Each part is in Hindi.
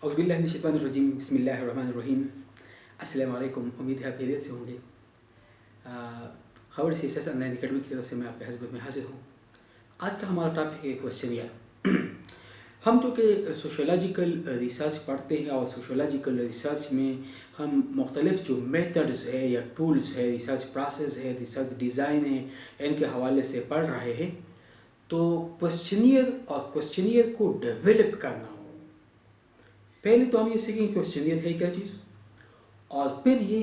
औज़ुबिल्लाहिमिनश्शैतानिर्रजीम बिस्मिल्लाहिर्रहमानिर्रहीम। अस्सलाम वालेकुम। उम्मीद है आप खैरियत से होंगे। खबर सी एस ऑनलाइन अकेडमी की तरफ से मैं आपके खिदमत में हाजिर हूँ। आज का हमारा टॉपिक है क्वेश्चनियर। हम जो कि सोशोलॉजिकल रिसर्च पढ़ते हैं और सोशोलॉजिकल रिसर्च में हम मुख्तलिफ जो मेथड्स है या टूल्स है, रिसर्च प्रोसेस है, रिसर्च डिज़ाइन है, इनके हवाले से पढ़ रहे हैं। तो क्वेश्चनियर और क्वेश्चनियर को डेवलप करना हो, पहले तो हम ये सीखेंगे क्वेश्चनियर है क्या चीज़, और फिर ये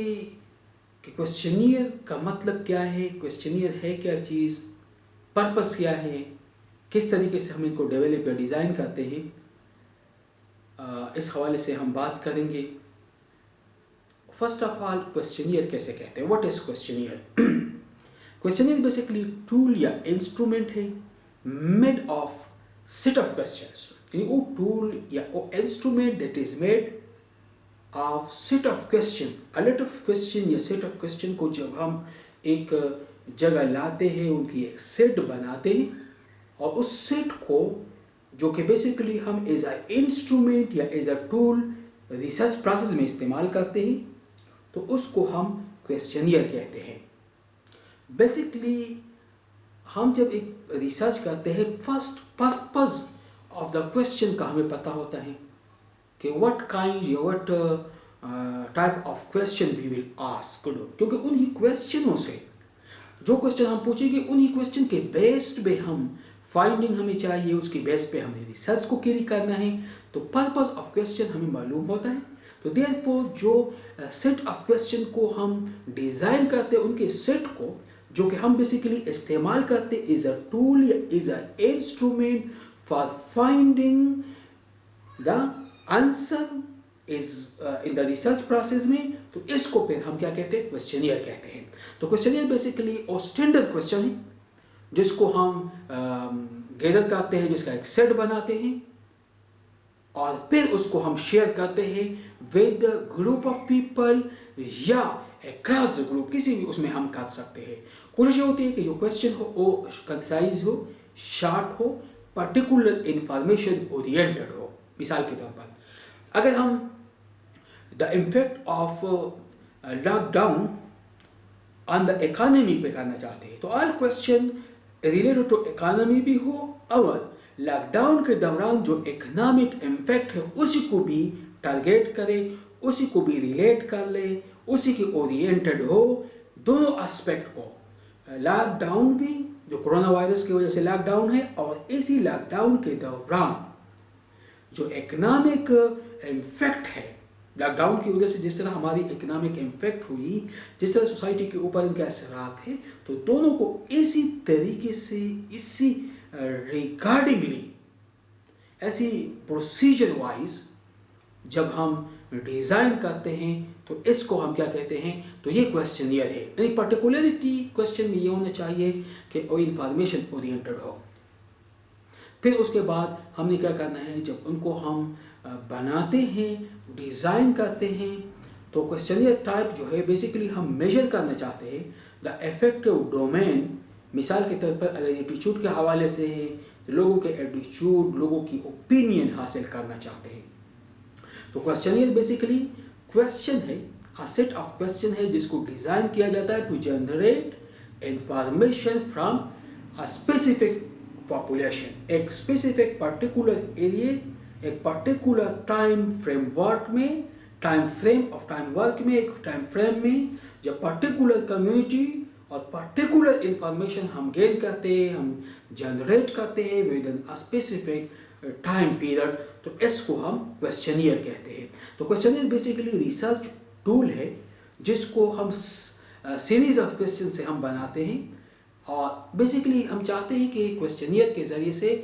कि क्वेश्चनियर का मतलब क्या है, क्वेश्चनियर है क्या चीज़, पर्पस क्या है, किस तरीके से हम इनको डेवलप या डिज़ाइन करते हैं, इस हवाले से हम बात करेंगे। फर्स्ट ऑफ ऑल क्वेश्चनियर कैसे कहते हैं, what is questionnaire? Questionnaire basically tool या इंस्ट्रूमेंट है made of set of questions, यानी वो टूल या वो instrument that is made of set of question, a lot of question या सेट ऑफ क्वेश्चन को जब हम एक जगह लाते हैं, उनकी एक सेट बनाते हैं, और उस सेट को जो कि बेसिकली हम एज अ इंस्ट्रूमेंट या as a tool research process में इस्तेमाल करते हैं, तो उसको हम क्वेश्चनियर कहते हैं। बेसिकली हम जब एक रिसर्च करते हैं, first purpose of the question का हमें पता होता है कि व्हाट काइंड या what type of question we will ask, क्योंकि उन्हीं क्वेश्चनों से जो क्वेश्चन हम पूछेंगे उन्हीं क्वेश्चन के बेस्ड पे हम फाइंडिंग हमें चाहिए, उसके बेस पे हमें रिसर्च को कैरी करना है, तो पर्पस ऑफ क्वेश्चन हमें मालूम होता है। तो देयरफॉर जो सेट ऑफ क्वेश्चन को हम डिज़ाइन करते हैं, उनके सेट को जो कि हम बेसिकली इस्तेमाल करते इज अ टूल या is a instrument for finding the answer is in the research process में, तो इसको फिर हम क्या कहते हैं, क्वेश्चनियर कहते हैं। तो क्वेश्चनियर बेसिकली और स्टैंडर्ड क्वेश्चन है जिसको हम गैदर करते हैं, जिसका एक सेट बनाते हैं, और फिर उसको हम शेयर करते हैं विद ग्रुप ऑफ पीपल या अक्रॉस द ग्रुप, किसी भी उसमें हम कर सकते हैं। कोशिश होती है कि जो क्वेश्चन हो वो कंसाइज हो, शॉर्ट हो, पर्टिकुलर इंफॉर्मेशन ओरिएंटेड हो। मिसाल के तौर पर अगर हम the impact of lockdown on the economy पे करना चाहते हैं, तो all question related to economy भी हो और लॉकडाउन के दौरान जो इकोनॉमिक इम्पैक्ट है उसी को भी टारगेट करें, उसी को भी रिलेट कर ले, उसी के ओरिएंटेड हो, दोनों एस्पेक्ट को, लॉकडाउन भी जो कोरोना वायरस की वजह से लॉकडाउन है, और इसी लॉकडाउन के दौरान जो इकोनॉमिक इम्पैक्ट है, लॉकडाउन की वजह से जिस तरह हमारी इकोनॉमिक इम्पैक्ट हुई, जिस तरह सोसाइटी के ऊपर इनके असरात हैं, तो दोनों को इसी तरीके से, इसी रिगार्डिंगली, ऐसी प्रोसीजर वाइज जब हम डिज़ाइन करते हैं, तो इसको हम क्या कहते हैं, तो ये क्वेश्चनियर है। यानी पर्टिकुलरिटी क्वेश्चन में ये होना चाहिए कि वो इंफॉर्मेशन ओरिएंटेड हो। फिर उसके बाद हमने क्या करना है, जब उनको हम बनाते हैं, डिज़ाइन करते हैं, तो क्वेश्चनियर टाइप जो है बेसिकली हम मेजर करना चाहते हैं द इफेक्टिव डोमेन। मिसाल के तौर पर अगर एटीट्यूड के हवाले से है, तो लोगों के एटीट्यूड, लोगों की ओपिनियन हासिल करना चाहते हैं। तो क्वेश्चनियर बेसिकली क्वेश्चन है, अ सेट ऑफ क्वेश्चन है जिसको डिज़ाइन किया जाता है to generate information from a specific population, एक स्पेसिफिक पर्टिकुलर एरिया, एक पर्टिकुलर टाइम फ्रेमवर्क में, टाइम वर्क में, एक टाइम फ्रेम में, जब पर्टिकुलर कम्युनिटी और पर्टिकुलर इंफॉर्मेशन हम गेन करते हैं, हम जनरेट करते हैं within a specific time period, तो इसको हम क्वेश्चनियर कहते हैं। तो क्वेश्चनियर बेसिकली रिसर्च टूल है जिसको हम सीरीज ऑफ क्वेश्चन से हम बनाते हैं, और बेसिकली हम चाहते हैं कि क्वेश्चनियर के ज़रिए से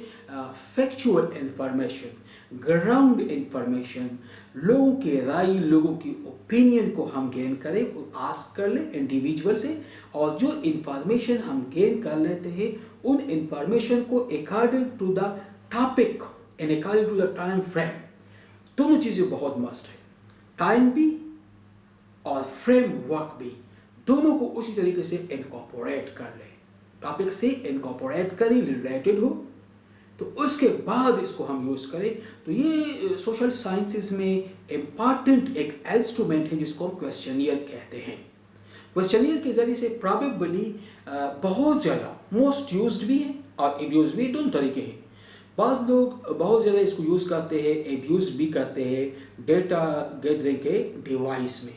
फैक्चुअल इंफॉर्मेशन, ग्राउंड इंफॉर्मेशन, लोगों के राय, लोगों की ओपिनियन को हम गेन करें, आस्क कर लें इंडिविजुअल से, और जो इंफॉर्मेशन हम गेन कर लेते हैं उन इंफॉर्मेशन को according to the topic and according to the time frame, दोनों चीज़ें बहुत मस्ट है, टाइम भी और फ्रेम वर्क भी, दोनों को उसी तरीके से इनकॉर्पोरेट कर लें, टॉपिक से इनकॉर्पोरेट करें, रिलेटेड हो, तो उसके बाद इसको हम यूज़ करें। तो ये सोशल साइंसेज में इम्पॉर्टेंट एक इंस्ट्रूमेंट है जिसको हम क्वेश्चनियर कहते हैं। क्वेश्चनियर के ज़रिए से प्रॉबेबली बहुत ज़्यादा मोस्ट यूज्ड भी है और एब्यूज भी, दोनों तरीके हैं। बाज़ लोग बहुत ज़्यादा इसको यूज़ करते हैं, एब्यूज भी करते हैं डेटा गैदरिंग के डिवाइस में।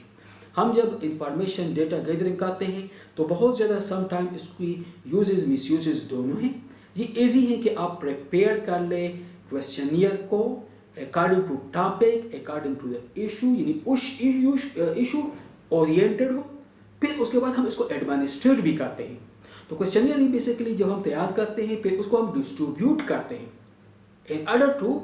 हम जब इंफॉर्मेशन डेटा गैदरिंग करते हैं तो बहुत ज़्यादा समटाइम इसकी यूजेस मिसयूजेस दोनों हैं। ये इजी है कि आप प्रिपेयर कर लें क्वेश्चनियर को according to topic, according to the issue, यानी उस इशू ओरिएंटेड हो, फिर उसके बाद हम इसको एडमिनिस्ट्रेट भी करते हैं। तो क्वेश्चनियर ही बेसिकली जब हम तैयार करते हैं फिर उसको हम डिस्ट्रीब्यूट करते हैं इन ऑर्डर टू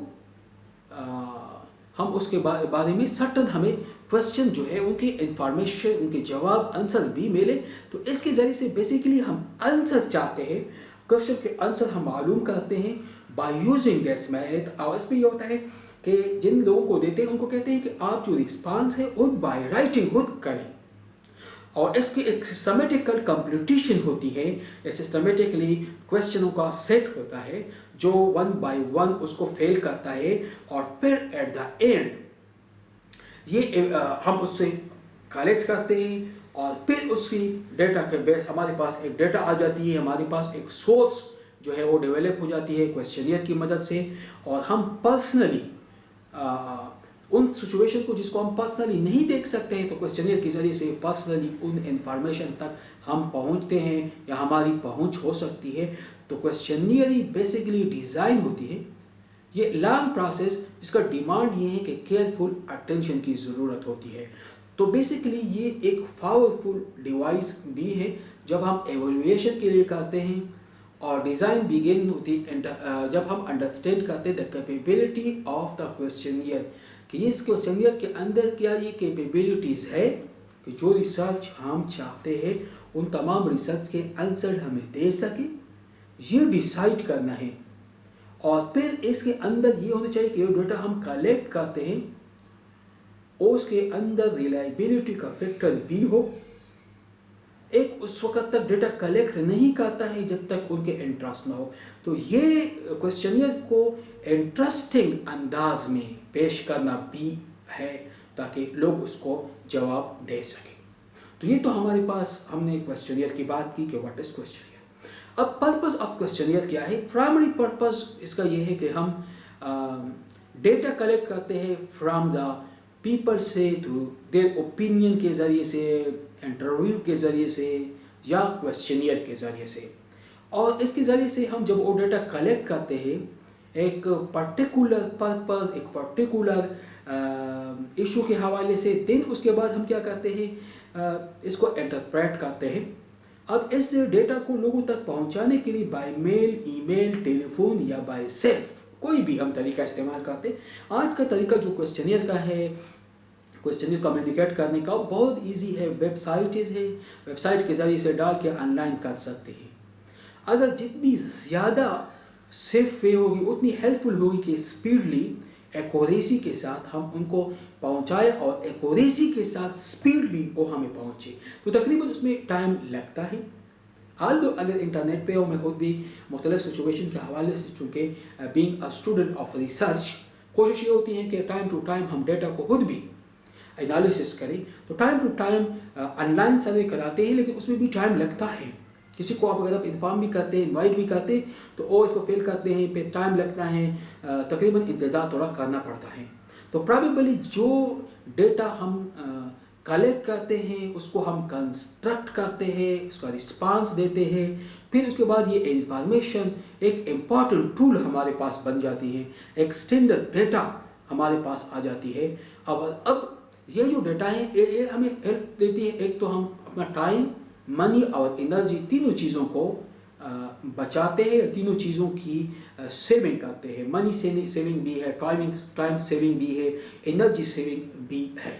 हम उसके बारे में सर्टन हमें क्वेश्चन जो है उनकी इंफॉर्मेशन, उनके जवाब, आंसर भी मिले। तो इसके ज़रिए से बेसिकली हम आंसर चाहते हैं, क्वेश्चन के आंसर हम मालूम करते हैं बाय यूजिंग दिस मेथड। और इसमें ये होता है कि जिन लोगों को देते हैं उनको कहते हैं कि आप जो रिस्पांस है खुद बाय राइटिंग खुद करें। और इसकी एक सिस्टमेटिकल कंप्यूटेशन होती है। सिस्टमेटिकली क्वेश्चनों का सेट होता है जो 1 by 1 उसको फेल करता है और फिर एट द एंड ये हम उससे कलेक्ट करते हैं और फिर उसकी डेटा के बेस हमारे पास एक डेटा आ जाती है, हमारे पास एक सोर्स जो है वो डेवलप हो जाती है क्वेश्चनियर की मदद से। और हम पर्सनली उन सिचुएशन को जिसको हम पर्सनली नहीं देख सकते हैं तो क्वेश्चनियर के ज़रिए से पर्सनली उन इंफॉर्मेशन तक हम पहुंचते हैं या हमारी पहुंच हो सकती है। तो क्वेश्चनियर ही बेसिकली डिज़ाइन होती है, ये लॉन्ग प्रोसेस, इसका डिमांड ये है कि केयरफुल अटेंशन की ज़रूरत होती है। तो बेसिकली ये एक पावरफुल डिवाइस भी है जब हम एवेल्युएशन के लिए करते हैं। और डिज़ाइन बिगिन होती जब हम अंडरस्टैंड करते हैं the capability of the questionnaire, कि इस क्वेश्चनियर के अंदर क्या ये कैपेबिलिटीज़ है कि जो रिसर्च हम चाहते हैं उन तमाम रिसर्च के आंसर हमें दे सके, ये डिसाइड करना है। और फिर इसके अंदर ये होना चाहिए कि जो डेटा हम कलेक्ट करते हैं उसके अंदर रिलायबिलिटी का फैक्टर भी हो। एक उस वक्त तक डेटा कलेक्ट नहीं करता है जब तक उनके इंटरेस्ट ना हो। तो ये क्वेश्चनियर को इंटरेस्टिंग अंदाज में पेश करना भी है ताकि लोग उसको जवाब दे सकें। तो ये तो हमारे पास हमने क्वेश्चनियर की बात की कि व्हाट इज क्वेश्चनियर। अब पर्पस ऑफ क्वेश्चनियर क्या है? प्राइमरी पर्पस इसका ये है कि हम डेटा कलेक्ट करते हैं फ्रॉम द पीपल से थ्रू देयर ओपिनियन के ज़रिए से, इंटरव्यू के ज़रिए से या क्वेश्चनियर के ज़रिए से। और इसके ज़रिए से हम जब वो डेटा कलेक्ट करते हैं एक पर्टिकुलर पर्पस, एक पर्टिकुलर इशू के हवाले से, देन उसके बाद हम क्या करते हैं इसको इंटरप्रेट करते हैं। अब इस डेटा को लोगों तक पहुंचाने के लिए बाय मेल, ईमेल, टेलीफोन या बाय सेल्फ कोई भी हम तरीका इस्तेमाल करते हैं। आज का तरीका जो क्वेश्चनियर का है, क्वेश्चनियर कम्युनिकेट करने का बहुत इजी है, वेबसाइट्स है, वेबसाइट के ज़रिए से डाल के ऑनलाइन कर सकते हैं। अगर जितनी ज़्यादा सेफ वे होगी उतनी हेल्पफुल होगी कि स्पीडली एक्यूरेसी के साथ हम उनको पहुंचाए और एक्यूरेसी के साथ स्पीडली वो हमें पहुंचे। तो तकरीबन उसमें टाइम लगता है। अगर इंटरनेट पे हो, मैं खुद भी मुख्तलिफ सिचुएशन के हवाले से, चूँकि being a student of research, कोशिश ये होती है कि टाइम टू टाइम हम डेटा को खुद भी एनालिसिस करें। तो time to time online survey कराते हैं, लेकिन उसमें भी टाइम लगता है। किसी को आप अगर आप इन्फॉर्म भी करते हैं, इनवाइट भी करते हैं, तो वो इसको फेल करते हैं, फिर टाइम लगता है, तकरीबन इंतज़ार थोड़ा करना पड़ता है। तो प्रॉबेबली जो डेटा हम कलेक्ट करते हैं उसको हम कंस्ट्रक्ट करते हैं, उसका रिस्पांस देते हैं, फिर उसके बाद ये इंफॉर्मेशन एक इम्पॉर्टेंट टूल हमारे पास बन जाती है, एक्सटेंडेड डेटा हमारे पास आ जाती है। अब ये जो डेटा है ये हमें हेल्प देती है। एक तो हम अपना टाइम, मनी और एनर्जी, तीनों चीज़ों को बचाते हैं, तीनों चीज़ों की सेविंग करते हैं। मनी सेविंग भी है, टाइम सेविंग भी है, एनर्जी सेविंग भी है।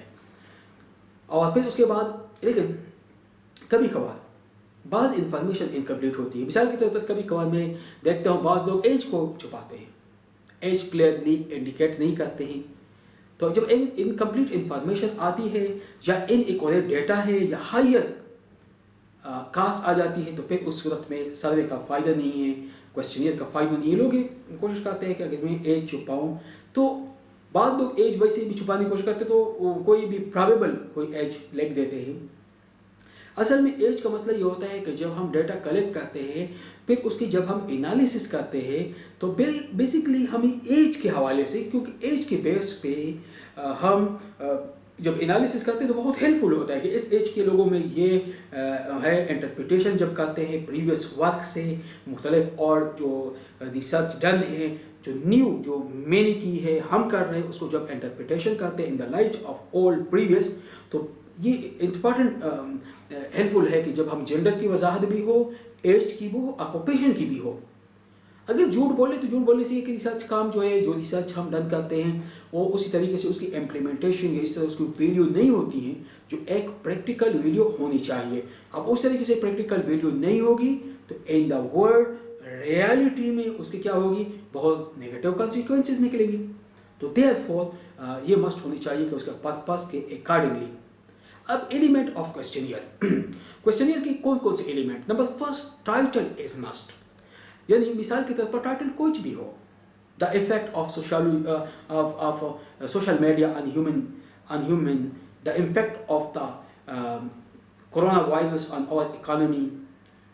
और फिर उसके बाद लेकिन कभी कभार बाज़ इंफॉर्मेशन इनकम्प्लीट होती है। मिसाल के तौर पर कभी कभार मैं देखता हूँ बाज़ लोग एज को छुपाते हैं, एज क्लियरली इंडिकेट नहीं करते हैं। तो जब इनकम्प्लीट इंफॉर्मेशन आती है या इनएक्यूरेट डेटा है या हायर कास्ट आ जाती है तो फिर उस सूरत में सर्वे का फ़ायदा नहीं है। क्वेश्चनियर का फ़ायदा नहीं। ये लोग कोशिश करते हैं कि अगर मैं एज छुपाऊँ, तो बाद लोग एज वैसे भी छुपाने की कोशिश करते तो कोई भी प्रोबेबल कोई एज लिख देते हैं। असल में एज का मसला ये होता है कि जब हम डेटा कलेक्ट करते हैं, फिर उसकी जब हम एनालिसिस करते हैं, तो बेसिकली हमें एज के हवाले से, क्योंकि एज के बेस पे हम जब एनालिसिस करते हैं तो बहुत हेल्पफुल होता है कि इस एज के लोगों में ये है। इंटरप्रिटेशन जब करते हैं प्रीवियस वर्क से मुख्तलिफ, और जो रिसर्च डन है, जो न्यू जो मैंने की है, हम कर रहे हैं, उसको जब इंटरप्रिटेशन करते हैं in the light of old previous, तो ये इम्पॉर्टेंट हेल्पफुल है कि जब हम जेंडर की वजाहत भी हो, एज की भी हो, ऑक्यूपेशन की भी हो। अगर झूठ बोले तो झूठ बोलने से ये कि रिसर्च काम जो है, जो रिसर्च हम डन करते हैं, वो उसी तरीके से उसकी इम्प्लीमेंटेशन या इस तरह उसकी वैल्यू नहीं होती है जो एक प्रैक्टिकल वैल्यू होनी चाहिए। अब उस तरीके से प्रैक्टिकल वैल्यू नहीं होगी तो इन द वर्ल्ड रियलिटी में उसकी क्या होगी, बहुत नेगेटिव कॉन्सिक्वेंसेज निकलेंगी। तो देयरफॉर ये मस्ट होनी चाहिए कि उसके पर्पस के अकॉर्डिंगली। अब एलिमेंट ऑफ क्वेश्चनियर क्वेश्चनियर की कौन कौन से element. Number first, title is must, यानी मिसाल के तौर पर टाइटल कुछ भी हो, the effect of social media on human, the effect of the corona virus on our economy,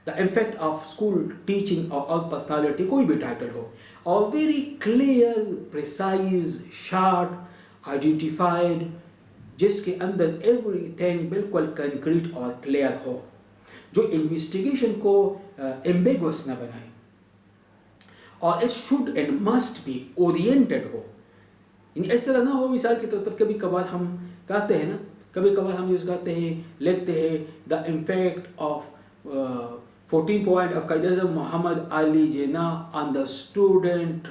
the effect of school teaching और आवर पर्सनालिटी, कोई भी टाइटल हो, और very clear, precise, short, identified, जिसके अंदर एवरीथिंग बिल्कुल कंक्रीट और क्लियर हो, जो इन्वेस्टिगेशन को एम्बिगुअस न बनाए, और it should and must be oriented हो। इस तरह ना हो, मिसाल के तौर पर कभी कभार हम कहते हैं ना, कभी कभार हम यूज़ करते हैं, लिखते हैं the impact of 14 point of Quaid-e-Azam Mohammad Ali Jinnah on the student.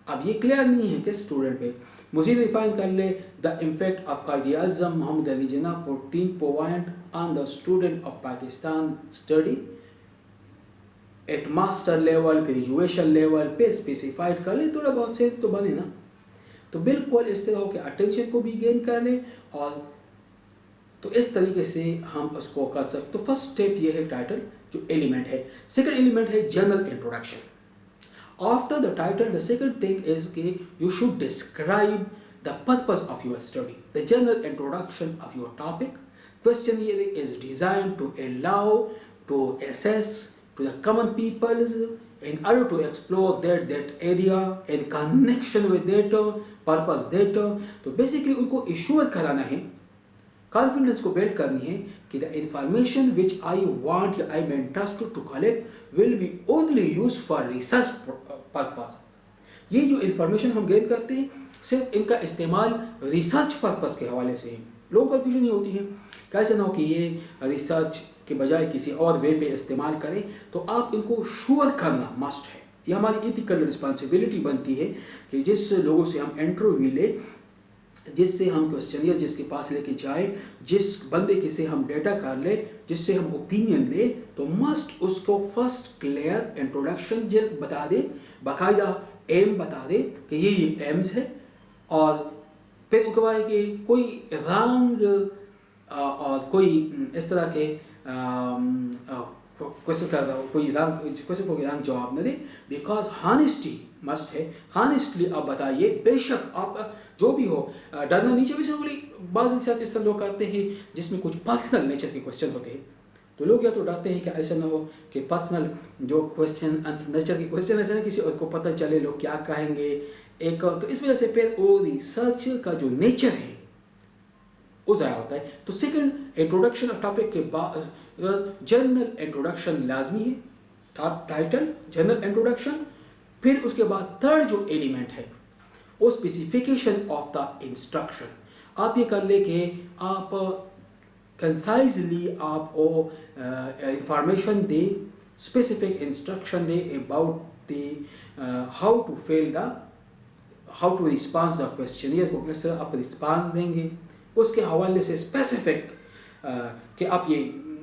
अब ये क्लियर नहीं है कि स्टूडेंट पे, मुझे डिफाइन कर ले the impact of Quaid-e-Azam Mohammad Ali Jinnah 14 point on the student of Pakistan study at master level, graduation level पे स्पेसिफाइड कर ले, थोड़ा बहुत सेंस तो बने ना। तो बिल्कुल इस तरह के अटेंशन को भी गेन कर ले, और तो इस तरीके से हम उसको कर सकते। तो फर्स्ट स्टेप ये है टाइटल जो एलिमेंट है। सेकंड एलिमेंट है general introduction. After the title the second thing is कि you should describe the purpose of your study, the general introduction of your topic. Questionnaire is designed to allow to assess to the common peoples in order to explore that area in connection with that purpose that। तो बेसिकली उनको इश्योर कराना है, कॉन्फिडेंस को बिल्ड करनी है कि the information which I want या I am interested to collect will be only use for research purpose. ये जो इंफॉर्मेशन हम गेन करते हैं सिर्फ इनका इस्तेमाल रिसर्च पर्पस के हवाले से है। लोगों को कन्फ्यूजन ये होती है, कैसे ना हो कि ये रिसर्च के बजाय किसी और वे पे इस्तेमाल करें, तो आप इनको श्योर करना मस्ट है। ये हमारी एथिकल रिस्पॉन्सिबिलिटी बनती है कि जिस लोगों से हम इंटरव्यू ले, जिससे हम क्वेश्चनियर जिसके पास लेके जाए, जिस बंदे के से हम डेटा कर ले, जिससे हम ओपिनियन ले, तो मस्ट उसको फर्स्ट क्लियर इंट्रोडक्शन बता दे, बाकायदा एम बता दे कि ये एम्स है, और फिर उसके बाद कि कोई रंग और कोई इस तरह के क्वेश्चन कर रहा हो, कोई क्वेश्चन को रंग जवाब न दे, बिकॉज हॉनेस्टी मस्ट है। हॉनेस्टली आप बताइए, बेशक आप जो भी हो, डरना नीचे भी से बोली। बाज़ रिसर्च इस तरह लोग करते हैं जिसमें कुछ पर्सनल नेचर के क्वेश्चन होते हैं, तो लोग या तो डरते हैं कि ऐसा ना हो कि पर्सनल जो क्वेश्चन नेचर के क्वेश्चन ऐसे ना किसी और को पता चले लोग क्या कहेंगे एक, तो इस वजह से फिर वो रिसर्च का जो नेचर है वो ज़ाया होता है। तो सेकंड इंट्रोडक्शन ऑफ टॉपिक के बाद जनरल इंट्रोडक्शन लाजमी है, टाइटल जनरल इंट्रोडक्शन। फिर उसके बाद थर्ड जो एलिमेंट है वो स्पेसिफिकेशन ऑफ द इंस्ट्रक्शन। आप ये कर ले कि आप कंसाइजली आप वो इंफॉर्मेशन दे, स्पेसिफिक इंस्ट्रक्शन दे about the how to fill the, how to response the questionnaire को कैसे आप रिस्पॉन्स देंगे, उसके हवाले से स्पेसिफिक कि आप ये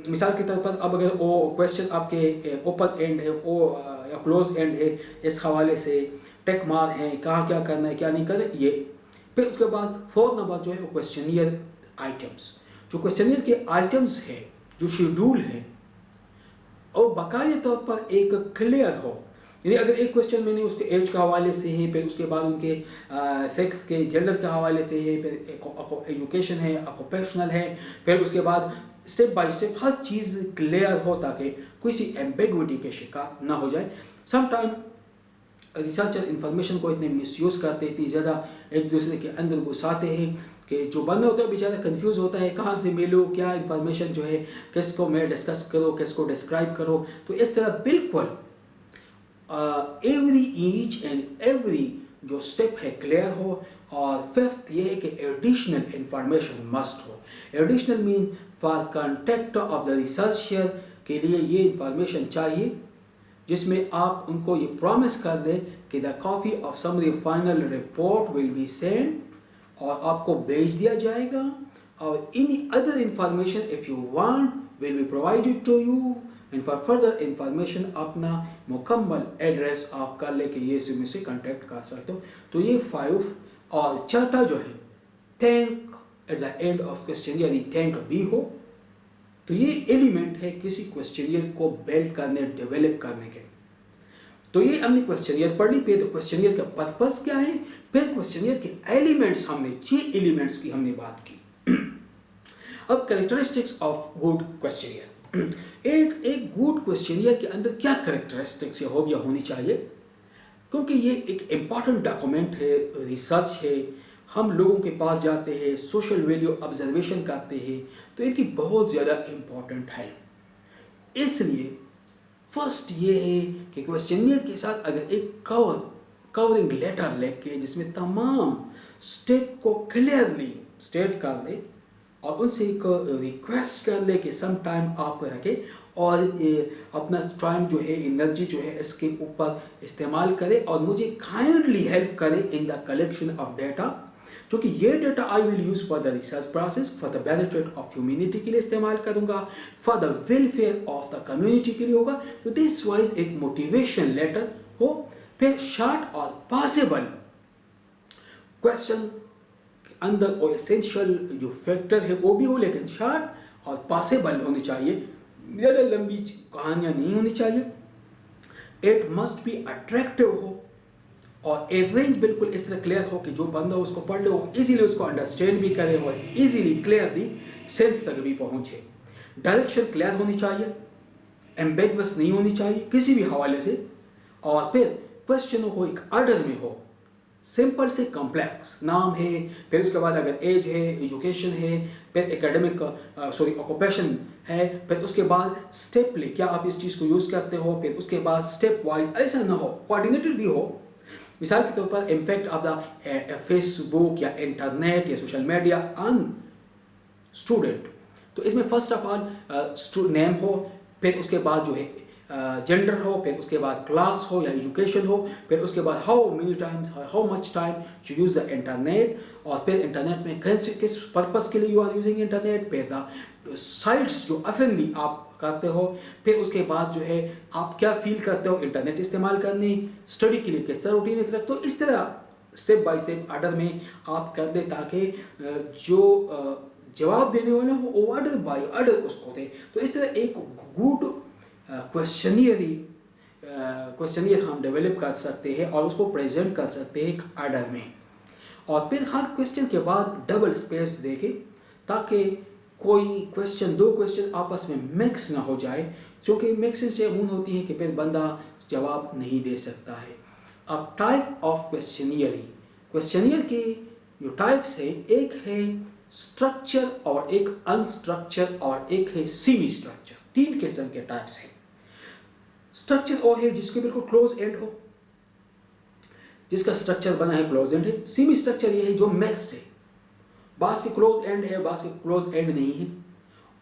मिसाल के तौर पर अब अगर वो क्वेश्चन आपके ओपन एंड है वो या क्लोज एंड है, इस हवाले से टेक मार है, कहाँ क्या करना है क्या नहीं करना ये। फिर उसके बाद फोर्थ नंबर जो है वो क्वेश्चनियर आइटम्स। जो क्वेश्चनियर के आइटम्स है, जो शेड्यूल है, और बाकायदा तौर पर एक क्लियर हो, यानी अगर एक क्वेश्चन मैंने उसके एज के हवाले से है, फिर उसके बाद उनके सेक्स के जेंडर के हवाले से है, फिर एजुकेशन है, ऑक्यूपेशनल है, फिर उसके बाद step by step her cheese clear हो ताकि किसी एम्बिग्विटी के शिकार ना हो जाए। समटाइम रिसर्चर इंफॉर्मेशन को इतने मिसयूज़ करते, इतनी ज़्यादा एक दूसरे के अंदर घुसाते हैं कि जो बंदा होता है बेचारा कंफ्यूज होता है, कहाँ से मिलो, क्या इंफॉर्मेशन जो है किसको मैं डिस्कस करो, किसको डिस्क्राइब करो। तो इस तरह बिल्कुल एवरी ईच एंड एवरी जो स्टेप है क्लियर हो। और फिफ्थ ये है कि एडिशनल इंफॉर्मेशन मस्ट हो। Additional mean for contact of the researcher के लिए ये इंफॉर्मेशन चाहिए जिसमें आप उनको ये प्रॉमिस कर दें कि the copy of summary final report will be send, और आपको भेज दिया जाएगा, और any other information if you want will be provided to you. And for further information अपना मुकम्मल एड्रेस आप कर ले कि ये इसमें से कांटेक्ट कर सकते हो। तो ये 5। और चौथा जो है thank at the end of question, यानी थैंक भी हो। तो ये एलिमेंट है किसी क्वेश्चनियर को बिल्ड करने, डेवलप करने के। तो ये हमने क्वेश्चनियर पढ़ ली। फिर तो क्वेश्चनियर का पर्पस क्या है, फिर क्वेश्चनियर के एलिमेंट्स, हमने 6 एलिमेंट्स की हमने बात की। अब कैरेक्टरिस्टिक्स ऑफ गुड क्वेश्चनियर। एक गुड क्वेश्चनियर के अंदर क्या कैरेक्टरिस्टिक्स या हॉबियाँ होनी चाहिए, क्योंकि ये एक इम्पॉर्टेंट डॉक्यूमेंट है, रिसर्च है, हम लोगों के पास जाते हैं, सोशल वैल्यू ऑब्जर्वेशन करते हैं, तो इनकी बहुत ज़्यादा इम्पॉर्टेंट है। इसलिए फर्स्ट ये है कि क्वेश्चनियर के साथ अगर एक कवरिंग लेटर लेके जिसमें तमाम स्टेप को क्लियरली स्टेट कर दे और उनसे एक रिक्वेस्ट कर ले कि सम टाइम आप रखें और अपना टाइम जो है, एनर्जी जो है इसके ऊपर इस्तेमाल करें और मुझे काइंडली हेल्प करें in the collection of data, क्योंकि ये data I will use for the research process, for the benefit of humanity के लिए इस्तेमाल करूंगा, for the welfare of the community के लिए होगा। तो दिस वाइज एक मोटिवेशन लेटर हो। फिर शॉर्ट और पॉसिबल क्वेश्चन अंदर और एसेंशियल जो फैक्टर है वो भी हो, लेकिन शॉर्ट और पॉसिबल होनी चाहिए, ज़्यादा लंबी कहानियाँ नहीं होनी चाहिए। इट मस्ट बी अट्रैक्टिव हो और रेंज बिल्कुल इस तरह क्लियर हो कि जो बंदा उसको पढ़ ले वो इजीली उसको अंडरस्टैंड भी करे और इजीली क्लियरली सेंस तक भी पहुँचे। डायरेक्शन क्लियर होनी चाहिए, एम्बिगुअस नहीं होनी चाहिए किसी भी हवाले से। और फिर क्वेश्चनों को एक ऑर्डर में हो, सिंपल से कॉम्प्लेक्स, नाम है, फिर उसके बाद अगर एज है, एजुकेशन है, फिर एकेडमिक ऑक्यूपेशन है, फिर उसके बाद स्टेप ले क्या आप इस चीज़ को यूज़ करते हो, फिर उसके बाद स्टेप वाइज, ऐसा ना हो, कोऑर्डिनेटेड भी हो। मिसाल के तौर पर इम्पैक्ट ऑफ द फेसबुक या इंटरनेट या सोशल मीडिया ऑन स्टूडेंट, तो इसमें फर्स्ट ऑफ ऑल नेम हो, फिर उसके बाद जो है जेंडर हो, फिर उसके बाद क्लास हो या एजुकेशन हो, फिर उसके बाद how many times, how much time to use the internet, और फिर इंटरनेट में किस पर्पस के लिए यू आर यूजिंग इंटरनेट, फिर द साइट्स जो ऑफनली आप करते हो, फिर उसके बाद जो है आप क्या फील करते हो इंटरनेट इस्तेमाल करने, स्टडी के लिए किस तरह रूटीन रखते हो। इस तरह स्टेप बाय स्टेप ऑर्डर में आप कर दे ताकि जो जवाब देने वाला हो वो ऑर्डर बाय ऑर्डर उसको दे। तो इस तरह एक गुड क्वेश्चनियर हम डेवलप कर सकते हैं और उसको प्रेजेंट कर सकते हैं एक ऑर्डर में। और फिर हर क्वेश्चन के बाद डबल स्पेस देके ताकि कोई क्वेश्चन, दो क्वेश्चन आपस में मिक्स ना हो जाए, क्योंकि मिक्सिंग से अमून होती है कि फिर बंदा जवाब नहीं दे सकता है। अब टाइप ऑफ क्वेश्चनियर के जो टाइप्स है, एक है स्ट्रक्चर और एक अनस्ट्रक्चर और एक है सेमी स्ट्रक्चर। 3 किस्म के टाइप्स हैं। स्ट्रक्चर वो है जिसके बिल्कुल क्लोज एंड हो, जिसका स्ट्रक्चर बना है क्लोज एंड है। सेमी स्ट्रक्चर ये है जो मिक्स्ड है, बास के क्लोज एंड है, बास के क्लोज एंड नहीं है।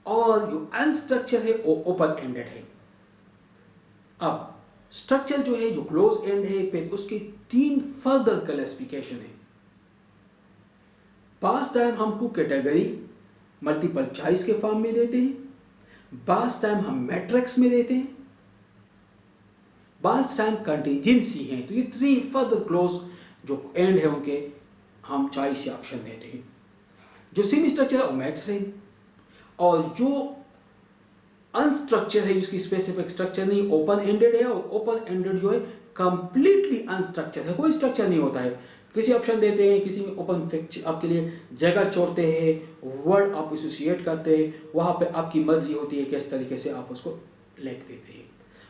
और जो अनस्ट्रक्चर है वो ओपन एंडेड है। अब स्ट्रक्चर जो है जो क्लोज एंड है, फिर उसकी 3 फर्दर क्लासिफिकेशन है। पास टाइम हम 2 कैटेगरी मल्टीपल चॉइस के फॉर्म में देते हैं, बास टाइम हम मैट्रिक्स में देते हैं, बास टाइम कंटीजेंसी है। तो ये 3 फर्दर क्लोज जो एंड है उनके हम चॉइस या ऑप्शन देते हैं। जो सेमी स्ट्रक्चर है वो मैक्स है, और जो अनस्ट्रक्चर है जिसकी स्पेसिफिक स्ट्रक्चर नहीं, ओपन एंडेड है, और ओपन एंडेड जो है कंप्लीटली अनस्ट्रक्चर है, कोई स्ट्रक्चर नहीं होता है। किसी ऑप्शन देते हैं, किसी में ओपन आपके लिए जगह छोड़ते हैं, वर्ड आप एसोसिएट करते हैं, वहाँ पे आपकी मर्जी होती है किस तरीके से आप उसको लिख देते हैं।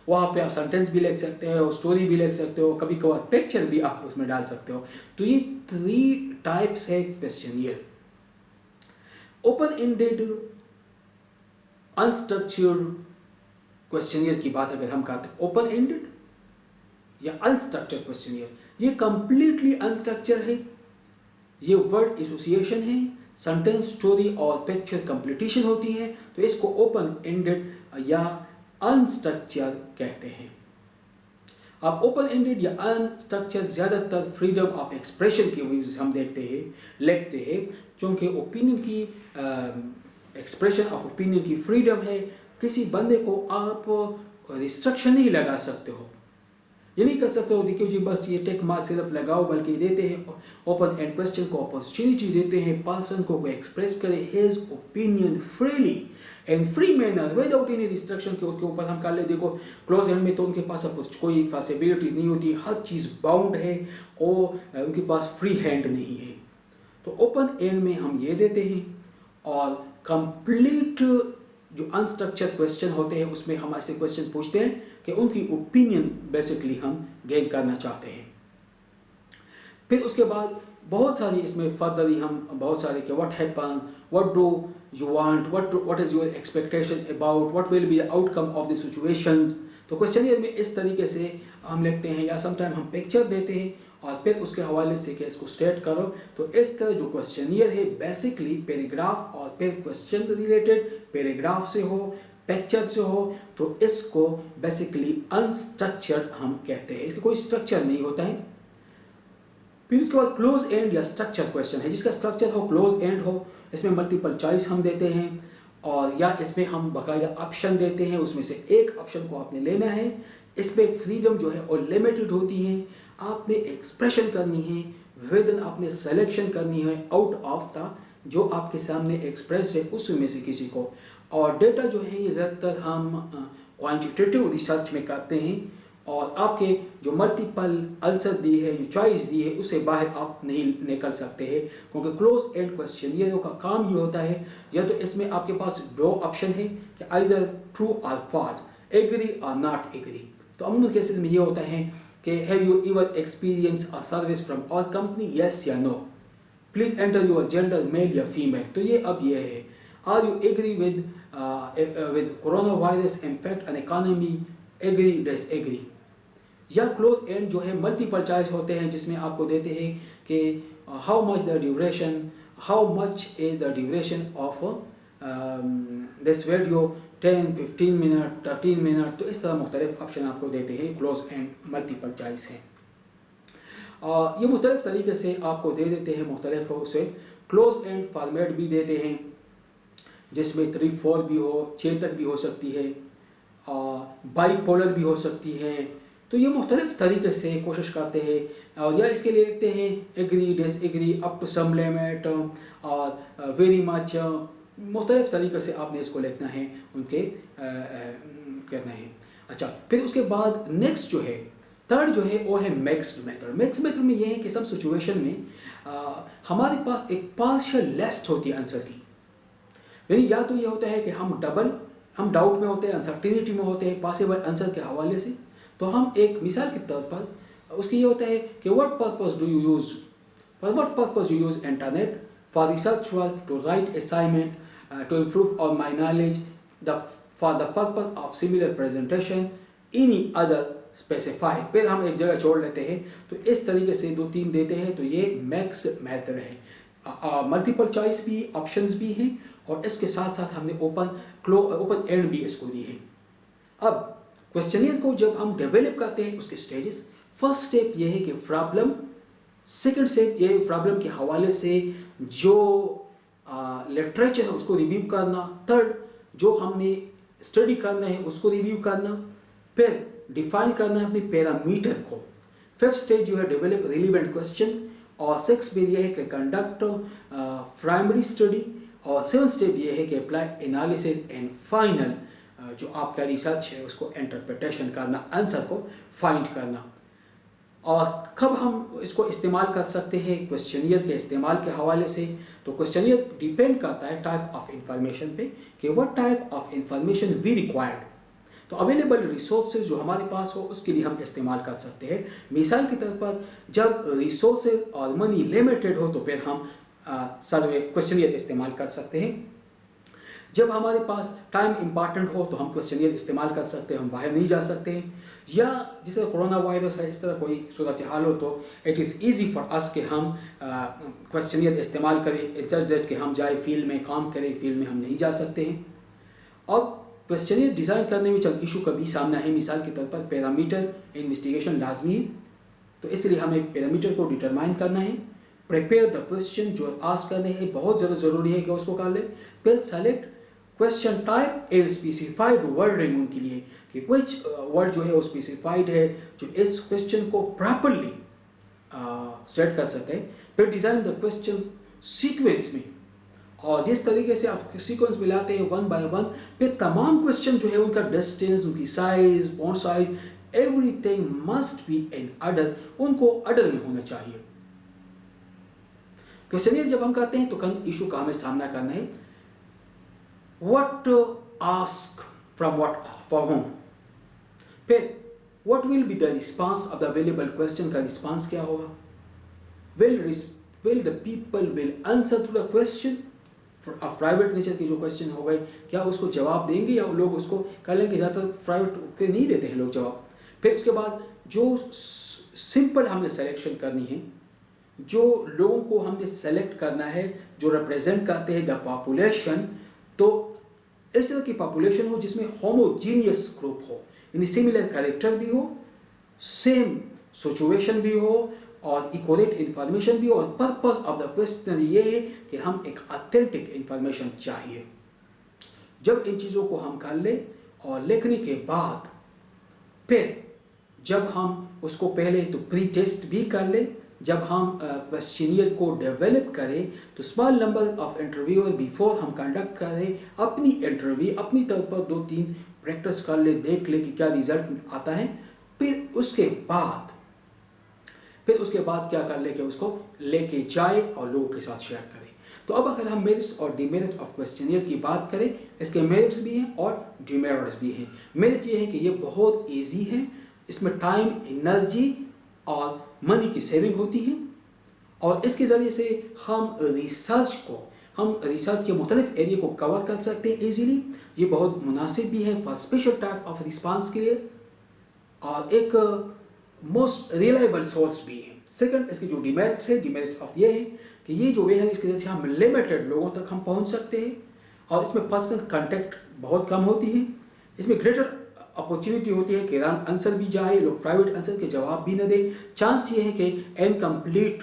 वहाँ पे आप सेंटेंस भी लिख सकते हो, स्टोरी भी लिख सकते हो, कभी कभार पिक्चर भी आप उसमें डाल सकते हो। तो ये 3 टाइप्स है questionnaire. Open ended unstructured questionnaire की बात अगर हम करते हैं, ओपन एंडेड या अनस्ट्रक्चर्ड क्वेश्चनियर, ये कंप्लीटली अनस्ट्रक्चर है, ये वर्ड एसोसिएशन है, सेंटेंस, स्टोरी और पिक्चर कंप्लीटेशन होती है, तो इसको ओपन एंडेड या अनस्ट्रक्चर कहते हैं। अब ओपन एंडेड या अनस्ट्रक्चर ज़्यादातर फ्रीडम ऑफ एक्सप्रेशन की वजह से हम देखते हैं, लिखते हैं, क्योंकि ओपिनियन की एक्सप्रेशन ऑफ ओपिनियन की फ्रीडम है। किसी बंदे को आप रिस्ट्रिक्शन नहीं लगा सकते हो, ये नहीं कर सकते हो देखिए जी बस ये टेक मार्क सिर्फ लगाओ, बल्कि देते हैं ओपन एंड क्वेश्चन को अपॉर्चुनिटी देते हैं पर्सन को एक्सप्रेस करे his opinion freely and free manner without any restriction के उसके ऊपर हम कर ले। देखो क्लोज एंड में तो उनके पास अब कोई पॉसिबिलिटीज नहीं होती, हर चीज़ बाउंड है और उनके पास फ्री हैंड नहीं है। तो ओपन एंड में हम ये देते हैं, और कंप्लीट जो अनस्ट्रक्चर्ड क्वेश्चन होते हैं उसमें हम ऐसे क्वेश्चन पूछते हैं कि उनकी ओपिनियन बेसिकली हम गेन करना चाहते हैं। फिर उसके बाद बहुत सारी इसमें फर्दर ही हम बहुत सारे कि what happen, what do you want, what is your expectation about, what will be the outcome of the situation. तो क्वेश्चनियर में इस तरीके से हम लिखते हैं, या समटाइम हम पिक्चर देते हैं और फिर उसके हवाले से कि इसको स्टेट करो। तो इस तरह जो क्वेश्चनियर है बेसिकली पैराग्राफ और फिर क्वेश्चन रिलेटेड पैराग्राफ से हो, पिक्चर से हो, तो इसको बेसिकली अनस्ट्रक्चर्ड हम कहते हैं, इसका कोई स्ट्रक्चर नहीं होता है। फिर उसके बाद क्लोज एंड या स्ट्रक्चर क्वेश्चन है, जिसका स्ट्रक्चर हो, क्लोज एंड हो, इसमें मल्टीपल चॉइस हम देते हैं, और या इसमें हम बाकायदा ऑप्शन देते हैं, उसमें से एक ऑप्शन को आपने लेना है। इसमें फ्रीडम जो है वो लिमिटेड होती है, आपने एक्सप्रेशन करनी है, विद आपने सेलेक्शन करनी है आउट ऑफ द जो आपके सामने एक्सप्रेस है उसमें से किसी को। और डेटा जो है ये ज़्यादातर हम क्वांटिटेटिव रिसर्च में करते हैं, और आपके जो मल्टीपल आंसर दी है, जो चॉइस दी है, उससे बाहर आप नहीं निकल सकते हैं, क्योंकि क्लोज एंड क्वेश्चनियर का काम ये होता है, या तो इसमें आपके पास दो ऑप्शन है कि आइदर ट्रू और फॉल्स, एग्री और नॉट एग्री। तो अमूमन केसेस में ये होता है कि have you ever experience a service from our company, yes या no, please enter your gender male या फीमेल। तो ये अब ये है, are you agree with corona virus impact on economy, agree disagree. या क्लोज एंड जो है मल्टीपल चॉइस होते हैं, जिसमें आपको देते हैं कि how much the duration, how much is the duration of this video, 10, 15 minute, 13 minute. तो इस तरह मुख्तलिफ ऑप्शन आपको देते हैं, क्लोज एंड मल्टीपल चॉइस है। ये मुख्तलिफ तरीके से आपको दे देते हैं, मुख्तलिफ से क्लोज एंड फॉर्मेट भी देते हैं, जिसमें 3, 4 भी हो, 6 तक भी हो सकती है, बाईपोलर भी हो सकती है। तो ये मुख्तलिफ तरीके से कोशिश करते हैं, और या इसके लिए लिखते हैं agree, disagree, up to some limit और वेरी मच। मुख्तलिफ तरीके से आपने इसको लिखना है, उनके करना है। अच्छा, फिर उसके बाद नेक्स्ट जो है, थर्ड जो है वो है मिक्स्ड मेथड। मिक्स्ड मेथड में ये है कि सम सिचुएशन में हमारे पास एक पार्शियल लिस्ट होती है आंसर की, यानी या तो ये होता है कि हम डाउट में होते हैं, अनसर्टिनिटी में होते हैं पॉसिबल आंसर के हवाले से। तो हम एक मिसाल के तौर पर उसकी ये होता है कि what purpose do you use, for what purpose you use internet, for research work, to write assignment, to improve और my knowledge, for the purpose of similar presentation, any other specify. फिर हम एक जगह छोड़ लेते हैं। तो इस तरीके से 2-3 देते हैं, तो ये मिक्स्ड मेथड है। मल्टीपल चॉइस भी, ऑप्शंस भी हैं, और इसके साथ साथ हमने ओपन एंड भी इसको दी है। अब क्वेश्चनियर को जब हम डेवलप करते हैं उसके स्टेजेस, फर्स्ट स्टेप ये है कि प्रॉब्लम, सेकंड स्टेप ये प्रॉब्लम के हवाले से जो लिटरेचर है उसको रिव्यू करना, थर्ड जो हमने स्टडी करना है उसको रिव्यू करना, फिर डिफाइन करना है अपने पैरामीटर को। फिफ्थ स्टेज जो है डेवलप रिलेवेंट क्वेश्चन, और सिक्स स्टेप ये है कि कंडक्ट प्राइमरी स्टडी, और सेवन स्टेप ये है कि अप्लाई एनालिसिस, एंड फाइनल जो आपका रिसर्च है उसको इंटरप्रिटेशन करना, आंसर को फाइंड करना। और कब हम इसको इस्तेमाल कर सकते हैं क्वेश्चनियर के इस्तेमाल के हवाले से, तो क्वेश्चनियर डिपेंड करता है टाइप ऑफ इंफॉर्मेशन पे कि what type of information we required. तो अवेलेबल रिसोर्सेज जो हमारे पास हो उसके लिए हम इस्तेमाल कर सकते हैं। मिसाल के तौर पर जब रिसोर्सेज और मनी लिमिटेड हो तो फिर हम सर्वे क्वेश्चनियर इस्तेमाल कर सकते हैं। जब हमारे पास टाइम इम्पॉर्टेंट हो तो हम क्वेश्चनियर इस्तेमाल कर सकते हैं, हम बाहर नहीं जा सकते हैं, या जिस तरह कोरोना वायरस है इस तरह कोई सूरत हाल हो तो it is easy for us कि हम क्वेश्चनियर इस्तेमाल करें, इट्स जस्ट दैट कि हम जाए फील्ड में काम करें, फील्ड में हम नहीं जा सकते हैं। अब क्वेश्चनियर डिज़ाइन करने में चंद इशू कभी सामना है। मिसाल के तौर पर पैरामीटर इन्वेस्टिगेशन लाजमी है, तो इसलिए हमें पैरामीटर को डिटरमाइन करना है। प्रिपेयर द क्वेश्चन जो आस्क करने हैं बहुत ज़्यादा ज़रूरी है कि उसको कर ले। फिर select question type and specified wording उनके लिए कि विच वर्ड जो है वो स्पेसिफाइड है जो इस क्वेश्चन को प्रॉपरली सेट कर सके। फिर डिज़ाइन द क्वेश्चन सीक्वेंस में, और जिस तरीके से आप सीक्वेंस मिलाते हैं वन बाय वन, फिर तमाम क्वेश्चन जो है उनका डिस्टेंस, उनकी size, font size, everything must be in order, उनको ऑर्डर में होना चाहिए। क्वेश्चनियर जब हम करते हैं तो कई इशू का हमें सामना करना है। What to ask from what for whom, फिर what will be the response of the available question का रिस्पांस क्या होगा। Will the people will answer to the question, private nature के जो क्वेश्चन हो गए क्या उसको जवाब देंगे या लोग उसको कर लेंगे। ज़्यादातर प्राइवेट के नहीं देते हैं लोग जवाब। फिर उसके बाद जो सिंपल हमने सेलेक्शन करनी है, जो लोगों को हमने सेलेक्ट करना है जो रिप्रेजेंट करते हैं द पॉपुलेशन, तो इस तरह की पॉपुलेशन हो जिसमें होमोजीनियस ग्रुप हो, यानी सिमिलर कैरेक्टर भी हो, सेम सिचुएशन भी हो और इक्वलेट इंफॉर्मेशन भी हो। और पर्पस ऑफ द क्वेश्चन ये है कि हम एक ऑथेंटिक इंफॉर्मेशन चाहिए। जब इन चीज़ों को हम कर ले और लिखने के बाद फिर जब हम उसको पहले तो प्री टेस्ट भी कर ले, जब हम क्वेश्चनियर को डेवलप करें तो small number of interviewer before हम कंडक्ट करें अपनी इंटरव्यू, अपनी तरफ पर 2-3 प्रैक्टिस कर ले, देख ले कि क्या रिजल्ट आता है। फिर उसके बाद क्या कर ले कि उसको लेके जाए और लोगों के साथ शेयर करें। तो अब अगर हम मेरिट्स और डिमेरिट ऑफ क्वेश्चनियर की बात करें, इसके मेरिट्स भी हैं और डिमेरिट्स भी हैं। मेरिट ये है कि ये बहुत ईजी है, इसमें टाइम, एनर्जी और मनी की सेविंग होती है, और इसके ज़रिए से हम रिसर्च के मुख्तलिफ एरिया को कवर कर सकते हैं ईजीली। ये बहुत मुनासिब भी है for special type of response के लिए, और एक मोस्ट रिलायबल सोर्स भी है। सेकंड, इसके जो डिमेरिट्स है, डिमेरिट्स ऑफ ये है कि ये जो वे है इसके जरिए हम लिमिटेड लोगों तक हम पहुंच सकते हैं, और इसमें पर्सनल कांटेक्ट बहुत कम होती है। इसमें ग्रेटर अपॉर्चुनिटी होती है कि रॉन्ग आंसर भी जाए, लोग प्राइवेट आंसर के जवाब भी न दें। चांस ये है कि इनकम्प्लीट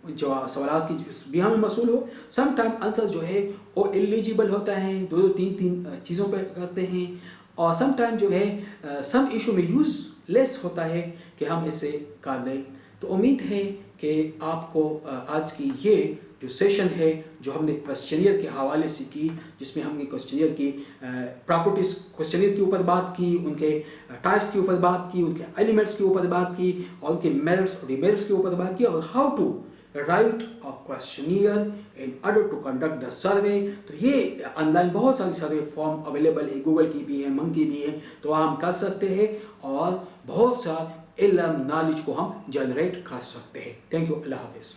जवाब सवाल की भी हमें मसूल हो। सम टाइम आंसर जो है वो एलिजिबल होता है, 2-3 चीज़ों पर करते हैं, और सम टाइम जो है सम इशू में यूज़लेस होता है कि हम इसे कर लें। तो उम्मीद है कि आपको आज की ये जो सेशन है जो हमने क्वेश्चनियर के हवाले से की, जिसमें हमने क्वेश्चनियर की प्रॉपर्टीज़ क्वेश्चनियर के ऊपर बात की, उनके टाइप्स के ऊपर बात की, उनके एलिमेंट्स के ऊपर बात की, और उनके मेरिट्स और डिमेरिट्स के ऊपर बात की, और how to write a questionnaire in order to conduct the survey. तो ये ऑनलाइन बहुत सारी सर्वे फॉर्म अवेलेबल है, गूगल की भी है, मंकी भी है, तो हम कर सकते हैं और बहुत सा इल्म नॉलेज को हम जनरेट कर सकते हैं। थैंक यू, अल्लाह हाफिज़।